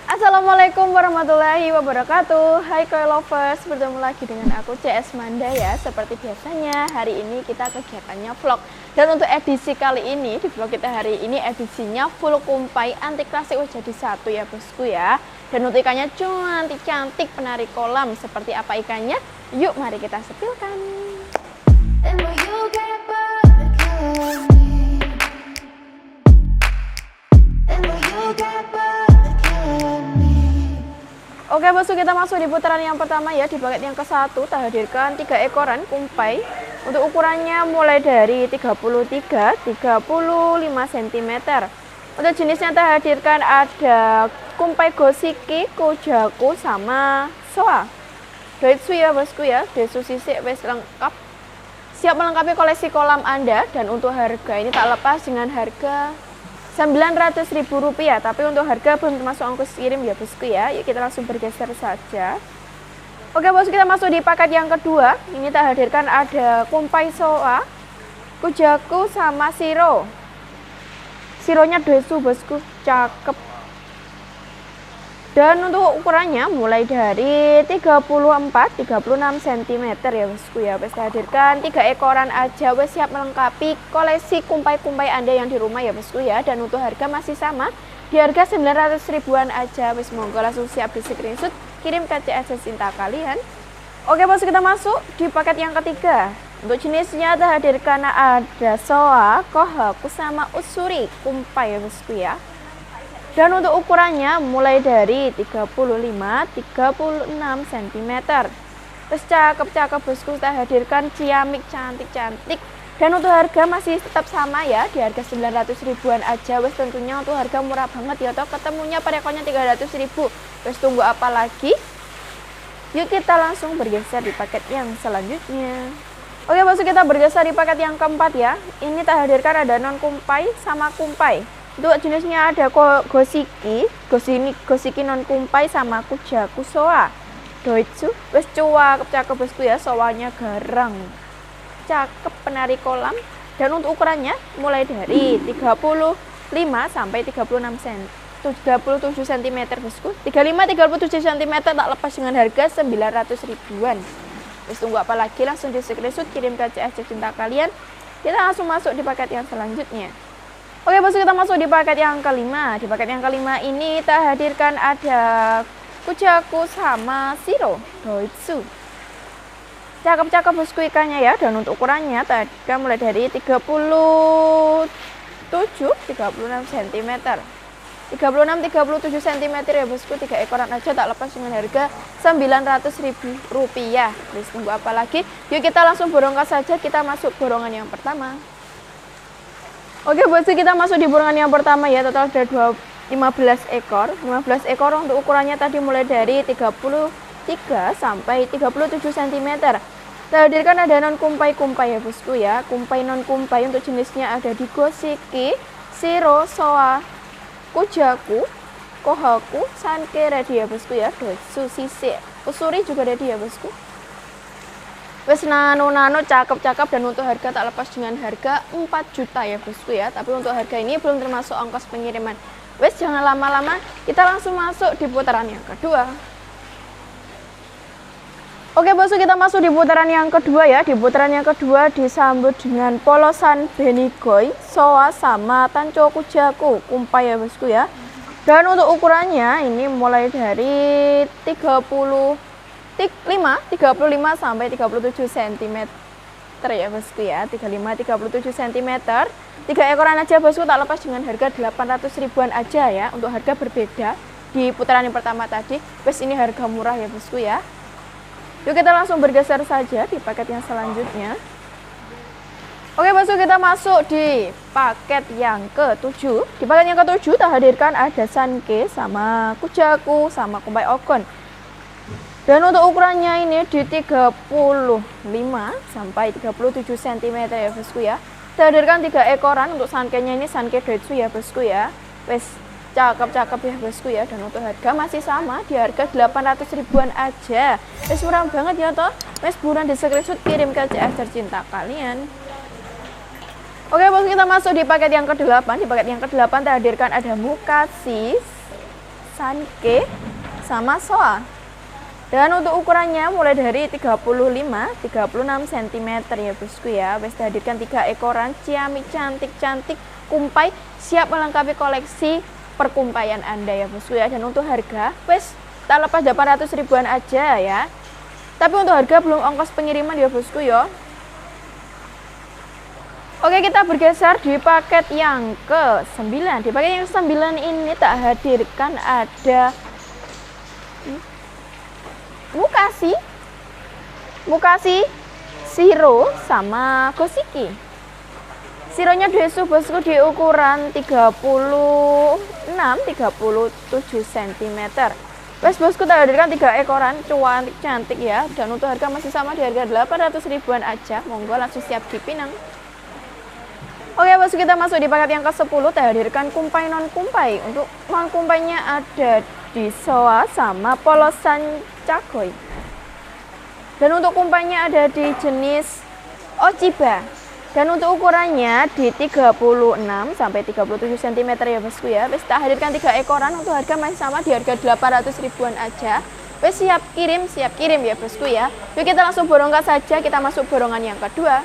Assalamualaikum warahmatullahi wabarakatuh. Hai Koi Lovers, bertemu lagi dengan aku CS Manda ya. Seperti biasanya hari ini kita kegiatannya vlog. Dan untuk edisi kali ini, di vlog kita hari ini edisinya full kumpai anti klasik jadi satu ya bosku ya. Dan untuk ikannya cantik-cantik penari kolam. Seperti apa ikannya? Yuk mari kita sepilkan. Oke bosku, kita masuk di putaran yang pertama ya. Di paket yang ke-1 kita hadirkan 3 ekoran kumpai. Untuk ukurannya mulai dari 33-35 cm. Untuk jenisnya kita hadirkan ada kumpai Gosiki, Kojaku sama Soa. Doitsu ya bosku ya, Desu sisik wes lengkap. Siap melengkapi koleksi kolam Anda. Dan untuk harga ini tak lepas dengan harga Rp900.000, tapi untuk harga belum termasuk ongkos kirim ya bosku ya. Yuk kita langsung bergeser saja. Oke bosku, kita masuk di paket yang kedua. Ini tak hadirkan ada kumpai Soa, Kojaku sama Shiro. Shironya Desu bosku, cakep. Dan untuk ukurannya mulai dari 34-36 cm ya bosku ya. Wes hadirkan 3 ekoran aja, wes siap melengkapi koleksi kumpai-kumpai Anda yang di rumah ya bosku ya. Dan untuk harga masih sama, di harga 900 ribuan aja. Wes monggo langsung siap di screenshot, kirim ke CS cinta kalian. Oke bosku, kita masuk di paket yang ketiga. Untuk jenisnya kita hadirkan ada Soa, Kohaku sama Utsuri kumpai ya bosku ya. Dan untuk ukurannya mulai dari 35-36 cm. Terus cakep-cakep bosku, kita hadirkan ciamik cantik-cantik. Dan untuk harga masih tetap sama ya, di harga 900 ribuan aja. Wes tentunya untuk harga murah banget ya toh, ketemunya per ekornya 300 ribu. Wes tunggu apa lagi? Yuk kita langsung bergeser di paket yang selanjutnya. Oke bosku, kita bergeser di paket yang keempat ya. Ini tak hadirkan ada non kumpai sama kumpai. Untuk jenisnya ada Gosiki non kumpai sama Kojaku Soa. Doitsu, wes cakep bosku ya, Soanya garang. Cakep penari kolam. Dan untuk ukurannya mulai dari 35 sampai 37 cm bosku. 35-37 cm tak lepas dengan harga 900 ribuan. Wes tunggu apa lagi, langsung di screenshot, kirim ke CS cinta kalian. Kita langsung masuk di paket yang selanjutnya. Oke bosku, kita masuk di paket yang kelima. Di paket yang kelima ini kita hadirkan ada Kojaku sama Shiro Doitsu. Cakep-cakep bosku ikannya ya. Dan untuk ukurannya tadi mulai dari 37-36 cm. 36-37 cm ya bosku, 3 ekoran aja tak lepas dengan harga Rp900.000. Terus tunggu apa lagi? Yuk kita langsung borongkan saja, kita masuk borongan yang pertama. Oke bosku, kita masuk di borongan yang pertama ya. Total ada 15 ekor. 15 ekor untuk ukurannya tadi mulai dari 33 sampai 37 cm. Kita hadirkan ada non kumpai-kumpai ya bosku ya. Kumpai non kumpai untuk jenisnya ada di Gosiki, Shiro, Soa, Kojaku, Kohaku, Sanke ready ya bosku ya. Doitsu sisik, Utsuri juga ready ya bosku. Wes nano cakep-cakep. Dan untuk harga tak lepas dengan harga 4 juta ya bosku ya. Tapi untuk harga ini belum termasuk ongkos pengiriman. Wes jangan lama-lama, kita langsung masuk di putaran yang kedua. Oke bosku, kita masuk di putaran yang kedua ya. Di putaran yang kedua disambut dengan polosan Benigoi, Soa sama Tancho Kojaku kumpai ya bosku ya. Dan untuk ukurannya ini mulai dari 35 sampai 37 cm ya bosku ya. 35-37 cm. 3 ekoran aja bosku, tak lepas dengan harga 800 ribuan aja ya. Untuk harga berbeda di putaran yang pertama tadi. Wes ini harga murah ya bosku ya. Yuk kita langsung bergeser saja di paket yang selanjutnya. Oke bosku, kita masuk di paket yang ke-7. Di paket yang ke-7 kita hadirkan ada Sanke sama Kojaku sama kumpai Okon. Dan untuk ukurannya ini di 35 sampai 37 cm ya bosku ya. Kita hadirkan 3 ekoran. Untuk Sankenya ini Sanke Doitsu ya bosku ya. Wes cakep-cakep ya bosku ya. Dan untuk harga masih sama, di harga 800 ribuan aja. Wes murah banget ya toh. Wes buruan di screenshot, kirim ke CS tercinta kalian. Oke bosku, kita masuk di paket yang ke-8. Di paket yang ke-8 kita hadirkan ada Mukashi, Sanke sama Soa. Dan untuk ukurannya mulai dari 35-36 cm ya bosku ya. Wes dihadirkan 3 ekoran ciamik cantik-cantik kumpai siap melengkapi koleksi perkumpaian Anda ya bosku ya. Dan untuk harga wes tak lepas 800 ribuan aja ya. Tapi untuk harga belum ongkos pengiriman ya bosku ya. Oke, kita bergeser di paket yang ke-9. Di paket yang ke-9 ini tak hadirkan ada Mukasi, Shiro sama Goshiki. Shironya desu bosku di ukuran 36-37 cm. Wes bosku tak hadirkan 3 ekoran cantik ya. Dan untuk harga masih sama di harga 800 ribuan aja. Monggo langsung siap dipinang. Oke bosku, kita masuk di paket yang ke-10. Tak hadirkan kumpai non kumpai. Untuk non kumpainya ada di Soa sama polosan Cagoy. Dan untuk kumpainya ada di jenis Ochiba. Dan untuk ukurannya di 36-37 cm ya bosku ya. Wes tak hadirkan 3 ekoran. Untuk harga masih sama di harga 800 ribuan aja. Wes siap kirim ya bosku ya. Yuk kita langsung borongkan saja. Kita masuk borongan yang kedua.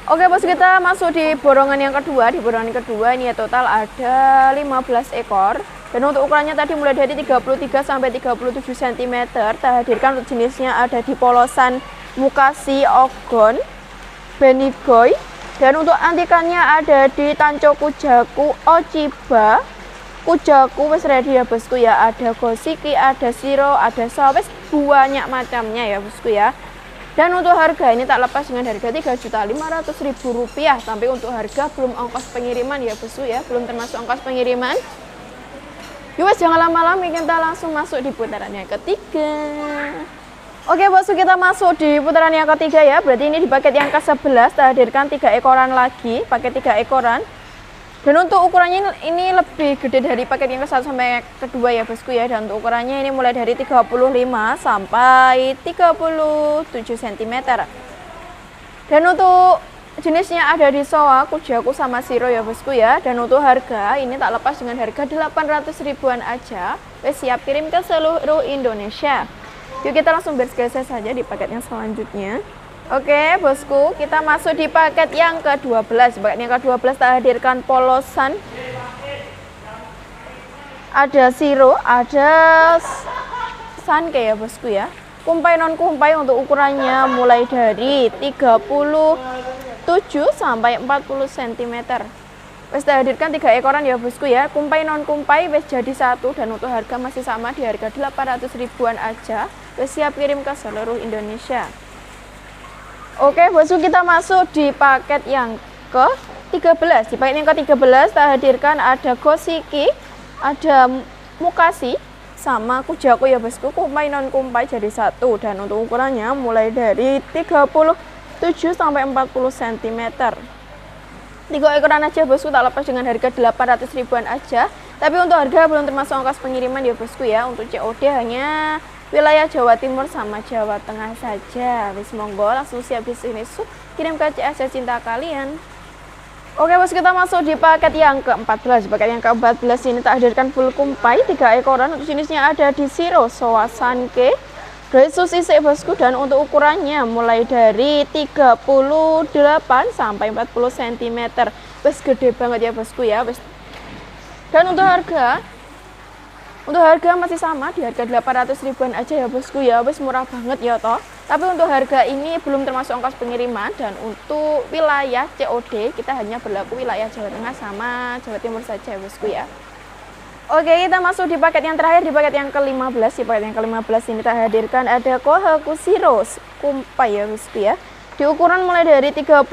Oke bosku, kita masuk di borongan yang kedua. Di borongan kedua ini ya total ada 15 ekor. Dan untuk ukurannya tadi mulai dari 33-37 cm. Terhadirkan untuk jenisnya ada di polosan Mukasi, Ogon, Benigoy. Dan untuk antikannya ada di Tancho Kujaku, Ochiba, Kujaku wes ready ya bosku ya. Ada Goshiki, ada Shiro, ada Soa, wes banyak macamnya ya bosku ya. Dan untuk harga ini tak lepas dengan harga Rp3.500.000. Tapi untuk harga belum ongkos pengiriman ya bosku ya. Belum termasuk ongkos pengiriman. Yuk jangan lama-lama, kita langsung masuk di putaran yang ketiga. Oke bosku, kita masuk di putaran yang ketiga ya. Berarti ini di paket yang ke-11 kita hadirkan 3 ekoran lagi. Paket 3 ekoran. Dan untuk ukurannya ini lebih gede dari paket yang ke-1 sampai kedua ya bosku ya. Dan untuk ukurannya ini mulai dari 35 sampai 37 cm. Dan untuk jenisnya ada di Soa, Kujaku sama Shiro ya bosku ya. Dan untuk harga ini tak lepas dengan harga 800 ribuan aja. Wes siap kirim ke seluruh Indonesia. Yuk kita langsung bergeser saja di paket yang selanjutnya. Oke bosku, kita masuk di paket yang ke-12. Paket yang ke-12 tak hadirkan polosan. Ada Shiro, ada Sanke ya bosku ya. Kumpai non kumpai untuk ukurannya mulai dari 37 sampai 40 cm. Wes tak hadirkan 3 ekoran ya bosku ya. Kumpai non kumpai wes jadi satu. Dan untuk harga masih sama di harga 800 ribuan aja. Wes siap kirim ke seluruh Indonesia. Oke bosku, kita masuk di paket yang ke-13. Di paket yang ke-13 tak hadirkan ada Goshiki, ada Mukasi sama Kujaku ya bosku. Kumpai non kumpai jadi satu. Dan untuk ukurannya mulai dari 37 sampai 40 cm. 3 ekoran aja bosku, tak lepas dengan harga 800 ribuan aja. Tapi untuk harga belum termasuk ongkos pengiriman ya bosku ya. Untuk COD hanya wilayah Jawa Timur sama Jawa Tengah saja. Wis monggo langsung siap di sini kirim ke CSC cinta kalian. Oke bos, kita masuk di paket yang ke-14. Paket yang ke-14 ini tak hadirkan full kumpai 3 ekoran. Untuk jenisnya ada di Shiro, Soa, Sanke, Desu sisik bosku. Dan untuk ukurannya mulai dari 38 sampai 40 cm. Wes gede banget ya bosku ya. Wes. Dan untuk harga masih sama di harga 800 ribuan aja ya bosku ya. Wes murah banget ya toh. Tapi untuk harga ini belum termasuk ongkos pengiriman. Dan untuk wilayah COD kita hanya berlaku wilayah Jawa Tengah sama Jawa Timur saja ya bosku ya. Oke, kita masuk di paket yang terakhir, di paket yang ke-15. Di paket yang ke-15 ini kita hadirkan ada Kohaku Shiro kumpai ya bosku ya. Di ukuran mulai dari 36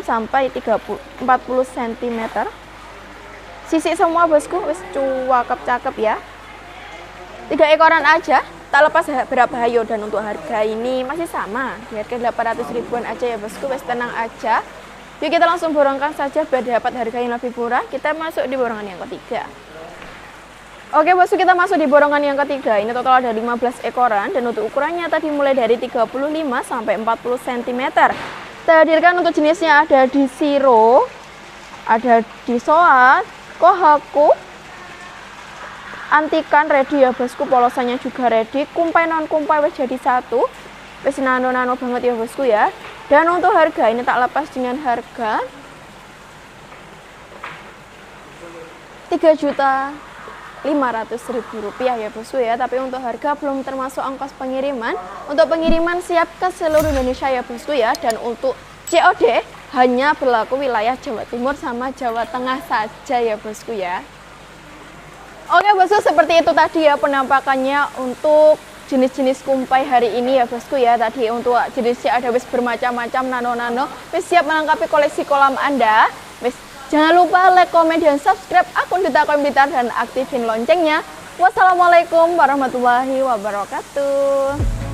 sampai 40 cm. Sisik semua bosku, wes cakep ya. 3 ekoran aja, tak lepas berapa hayo. Dan untuk harga ini masih sama di harga 800 ribuan aja ya bosku. Wes tenang aja. Yuk kita langsung borongkan saja biar dapat harga yang lebih murah. Kita masuk di borongan yang ketiga. Oke bosku, kita masuk di borongan yang ketiga. Ini total ada 15 ekoran. Dan untuk ukurannya tadi mulai dari 35 sampai 40 cm. Terhadirkan untuk jenisnya ada di Shiro, ada di Soa, Kohaku, antikan ready ya bosku, polosannya juga ready, kumpai non kumpai wis jadi satu, wis nano-nano banget ya bosku ya. Dan untuk harga ini tak lepas dengan harga 3.500.000 rupiah ya bosku ya. Tapi untuk harga belum termasuk ongkos pengiriman. Untuk pengiriman siap ke seluruh Indonesia ya bosku ya. Dan untuk COD hanya berlaku wilayah Jawa Timur sama Jawa Tengah saja ya bosku ya. Oke bosku, seperti itu tadi ya penampakannya untuk jenis-jenis kumpai hari ini ya bosku ya. Tadi untuk jenisnya ada wis bermacam-macam, nano-nano, wis siap melengkapi koleksi kolam Anda. Wis jangan lupa like, komen, dan subscribe akun Duta Koin Blitar dan aktifin loncengnya. Wassalamualaikum warahmatullahi wabarakatuh.